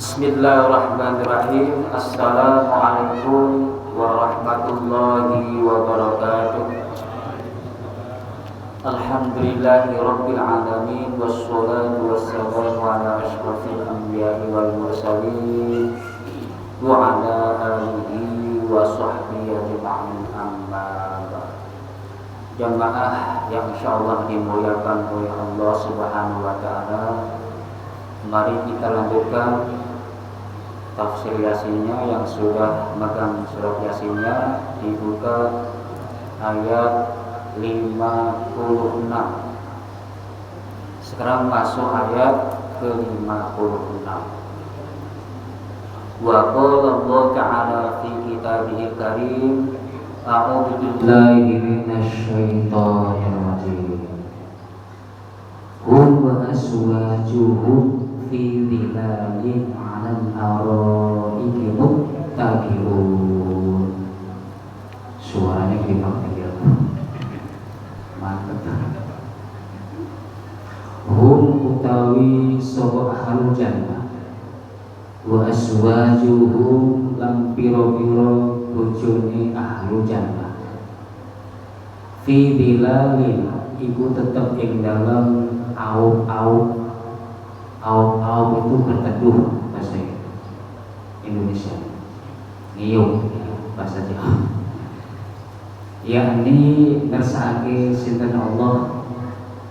Bismillahirrahmanirrahim. Assalamualaikum warahmatullahi wabarakatuh. Alhamdulillahirabbil alamin wassalatu wassalamu ala asyrafil anbiya'i wal mursalin wa ala alihi wa sahbihi ajma'in, amma ba'd. Jamaah yang insyaallah dimuliakan oleh Allah Subhanahu wa taala, mari kita lanjutkan tafsir Yasinnya. Yang sudah megang surat Yasinnya dibuka ayat 56. Sekarang masuk ayat ke-56. Wa qala Allah ta'ala fi kitabihil karim, a'udzu billahi minasy syaithanir rajim. Hum wa azwajuhum fi dhilalin 'alal ara'iki muttaqi'un. Suaranya gimana ya? Mantap. Hum utawi sapa ahlul jannah, wa azwajuhum lan pira-pira bojone ahlul jannah, fi dhilalin iku tetep ing dalam aum-aum itu berteduh bahasa Indonesia, ngiyung bahasa Jawa, yakni ngersake sinten Allah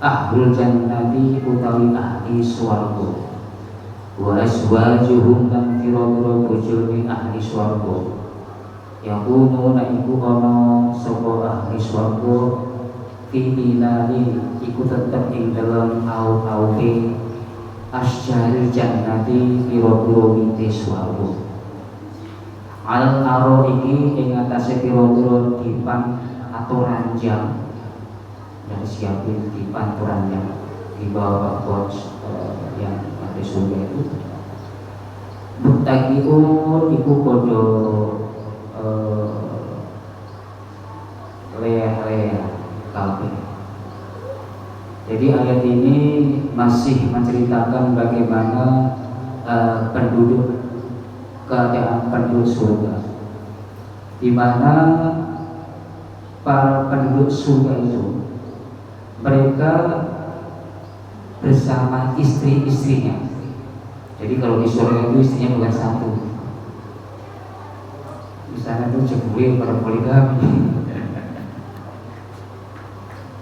ahlul jannati utawi ahli swarga, wa azwajuhum lan pira-pira bojone ahli swarga, yakunu iku ana sapa ahli swarga fi dinari iku tetep ing dalam au-auke asjaril jannati pira-pira wite swarga, al aro iki ing atase pira-pira dipan atau ranjang, dan siapin dipan atau ranjang di bawah box yang ada surga itu. Muttaqiun iku padha leah-leah kabeh. Jadi ayat ini masih menceritakan bagaimana keadaan penduduk surga, di mana para penduduk surga itu mereka bersama istri-istrinya. Jadi kalau di surga itu istrinya bukan satu, di sana tuh jebule pada poligami.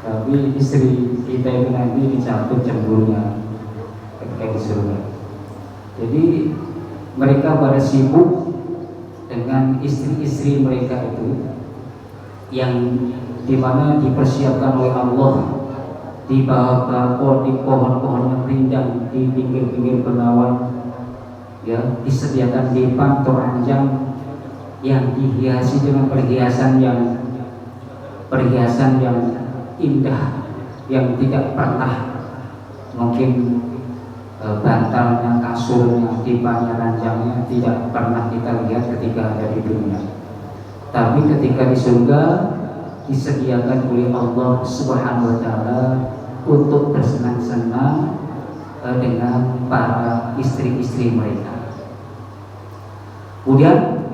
Tapi istri kita itu nanti dicabut cemburunya ketika di surga. Jadi mereka pada sibuk dengan istri-istri mereka itu, yang dimana dipersiapkan oleh Allah di bawah di pohon-pohon yang rindang, di pinggir-pinggir bengawan, ya, disediakan dipan atau ranjang yang dihiasi dengan perhiasan yang indah, yang tidak pernah mungkin bantalnya, kasurnya, dipannya, ranjangnya tidak pernah kita lihat ketika ada di dunia. Tapi ketika di surga disediakan oleh Allah Subhanahu wa taala untuk bersenang-senang dengan para istri-istri mereka. Kemudian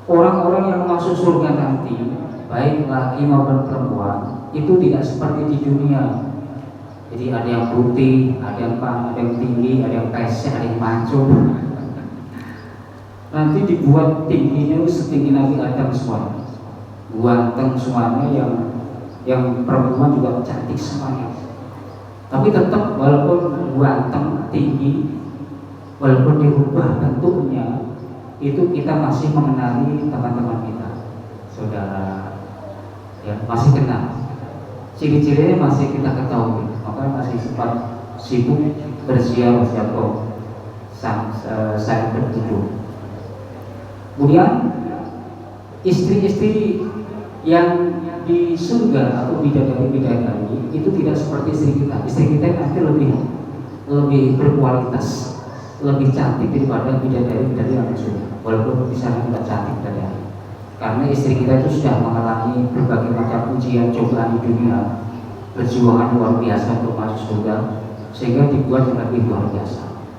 orang-orang yang masuk surga nanti, baik laki maupun perempuan, itu tidak seperti di dunia. Jadi ada yang putih, ada yang tinggi, ada yang pesek, ada yang mancung. Nanti dibuat tingginya setinggi Nabi Adam semuanya, ganteng semuanya, yang perempuan juga cantik semuanya. Tapi tetap walaupun ganteng, tinggi, walaupun dirubah bentuknya, itu kita masih mengenali teman-teman kita, saudara, ya, masih kenal. Ciri-cirinya masih kita ketahui, maka masih sempat sibuk berziarah siapa saya bertujuh. Kemudian istri-istri yang di surga atau bidadari-bidadari itu tidak seperti istri kita. Istri kita nanti lebih berkualitas, lebih cantik daripada bidadari-bidadari yang di surga, walaupun di sana tidak cantik bidadari. Karena istri kita itu sudah mengalami berbagai macam ujian cobaan di dunia, perjuangan luar biasa untuk masuk surga, sehingga dibuat lebih luar biasa.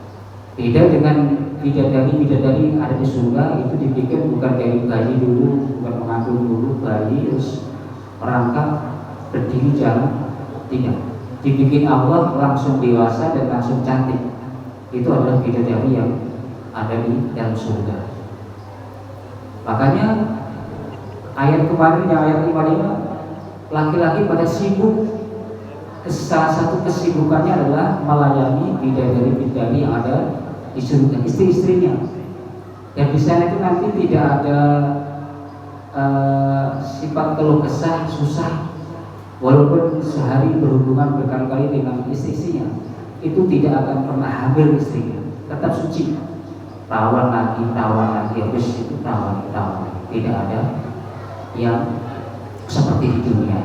Beda dengan bidadari ada di surga, itu dibikin bukan dari bayi dulu, bukan mengandung dulu bayi terus merangkak berdiri jalan, tidak. Dibikin Allah langsung dewasa dan langsung cantik. Itu adalah bidadari yang ada di dalam surga. Makanya ayat kemarin, ayat 55, laki-laki pada sibuk. Salah satu kesibukannya adalah melayani bidadari-bidadari yang ada di surga, istri-istrinya. Dan di sana itu nanti tidak ada sifat keluh kesah, susah. Walaupun sehari berhubungan berkali-kali dengan istri-istrinya, itu tidak akan pernah hamil istrinya, tetap suci. Perawan lagi, habis itu perawan lagi. Tidak ada yang seperti di dunia.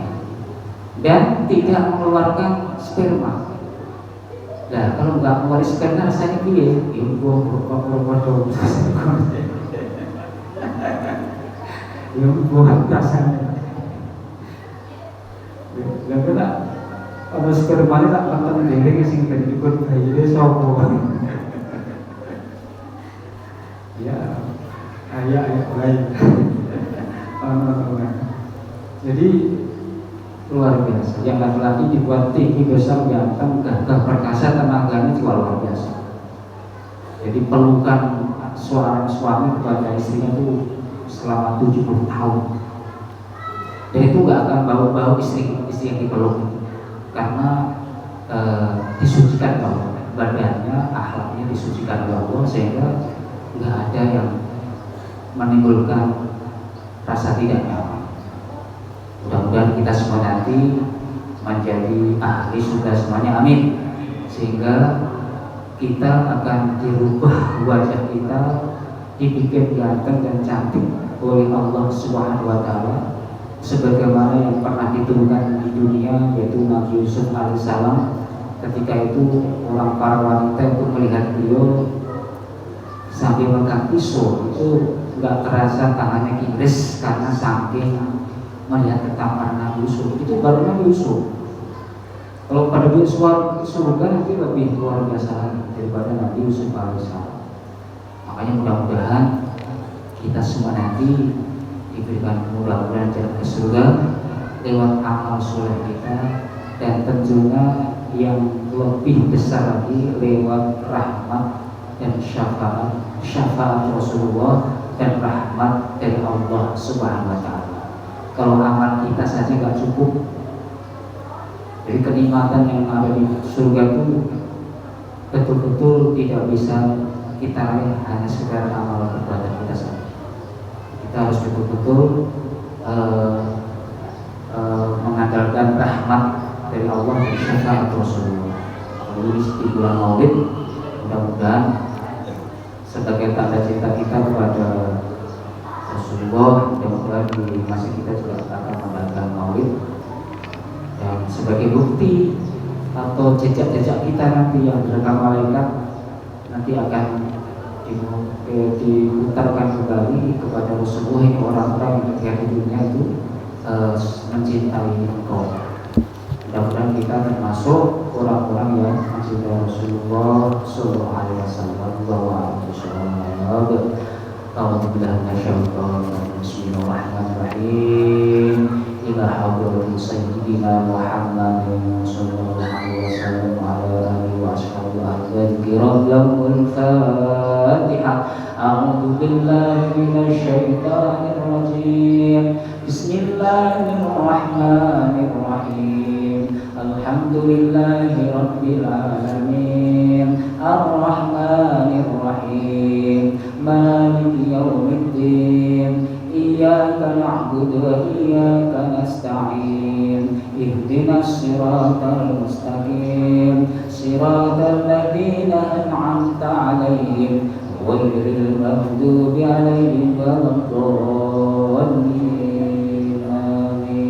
Dan tidak mengeluarkan sperma. Nah, kalau nggak mengeluarkan sperma rasanya piye? Buat rasanya. Nggak kena. Kalau sperma ini tak penting diri sing bentukun bayi ini sopo. Ya, ayah lain. Jadi luar biasa. Yang laki-laki dibuat tinggi, besar, ganteng, gagah, perkasa, tenaganya juga luar biasa. Jadi pelukan seorang suami kepada istrinya itu selama 70 tahun. Dan itu nggak akan bau-bau istri yang dipeluk, karena disucikan Allah, badannya, akhlaknya disucikan Allah, sehingga nggak ada yang menimbulkan rasa tidak nyaman. Mudah-mudahan kita semua nanti menjadi ahli surga semuanya, amin. Sehingga kita akan dirubah wajah kita, dibikin ganteng dan cantik oleh Allah Subhanahu wa Ta'ala, sebagaimana yang pernah diturunan di dunia, yaitu Nabi Yusuf alaihissalam. Ketika itu orang para wanita itu melihat beliau sambil megang pisau, itu nggak terasa tangannya kibres karena saking melihat ketampanan Nabi Yusuf. Itu baru Nabi Yusuf. Kalau pada surga nanti lebih luar biasa lagi daripada Nabi Yusuf alaihissalam. Makanya mudah-mudahan kita semua nanti diberikan mudah-mudahan jalan ke surga lewat amal soleh kita, dan tentunya yang lebih besar lagi lewat rahmat dan syafaat Rasulullah dan rahmat dari Allah Subhanahu wa Ta'ala. Kalau amal kita saja nggak cukup, jadi kenikmatan yang ada di surga itu betul-betul tidak bisa kita raih hanya sekedar amal perbuatan kita saja. Kita harus betul-betul mengandalkan rahmat dari Allah dan syafaat Rasulullah. Jadi di bulan Maulid, mudah-mudahan sebagai tanda cinta kita kepada Rasulullah, mudah-mudahan di masa kita juga akan mengadakan Maulid, dan sebagai bukti atau jejak-jejak kita nanti yang direkam malaikat nanti akan diputarkan kembali kepada Rasulullah, ini orang-orang yang ketika di dunia itu mencintai engkau. Mudah-mudahan kita termasuk orang-orang yang mencintai Rasulullah Sallallahu Alaihi Wasallam. Bismillahirrahmanirrahim. Ila hadrati sayyidina Muhammadin sallallahu alaihi wasallam wa ala alihi wa ashabihi kiram lahul Fatihah. A'udzu billahi minasy syaithanir rajim. Bismillahirrahmanirrahim. Alhamdulillahi rabbil alamin. Ar-Rahmanir Rahim. Maliki yaumiddin. Iyyaka na'budu wa iyyaka nasta'in. Ihdinas siratal mustaqim. Siratal ladzina an'amta 'alaihim ghairil maghdubi 'alaihim waladdallin.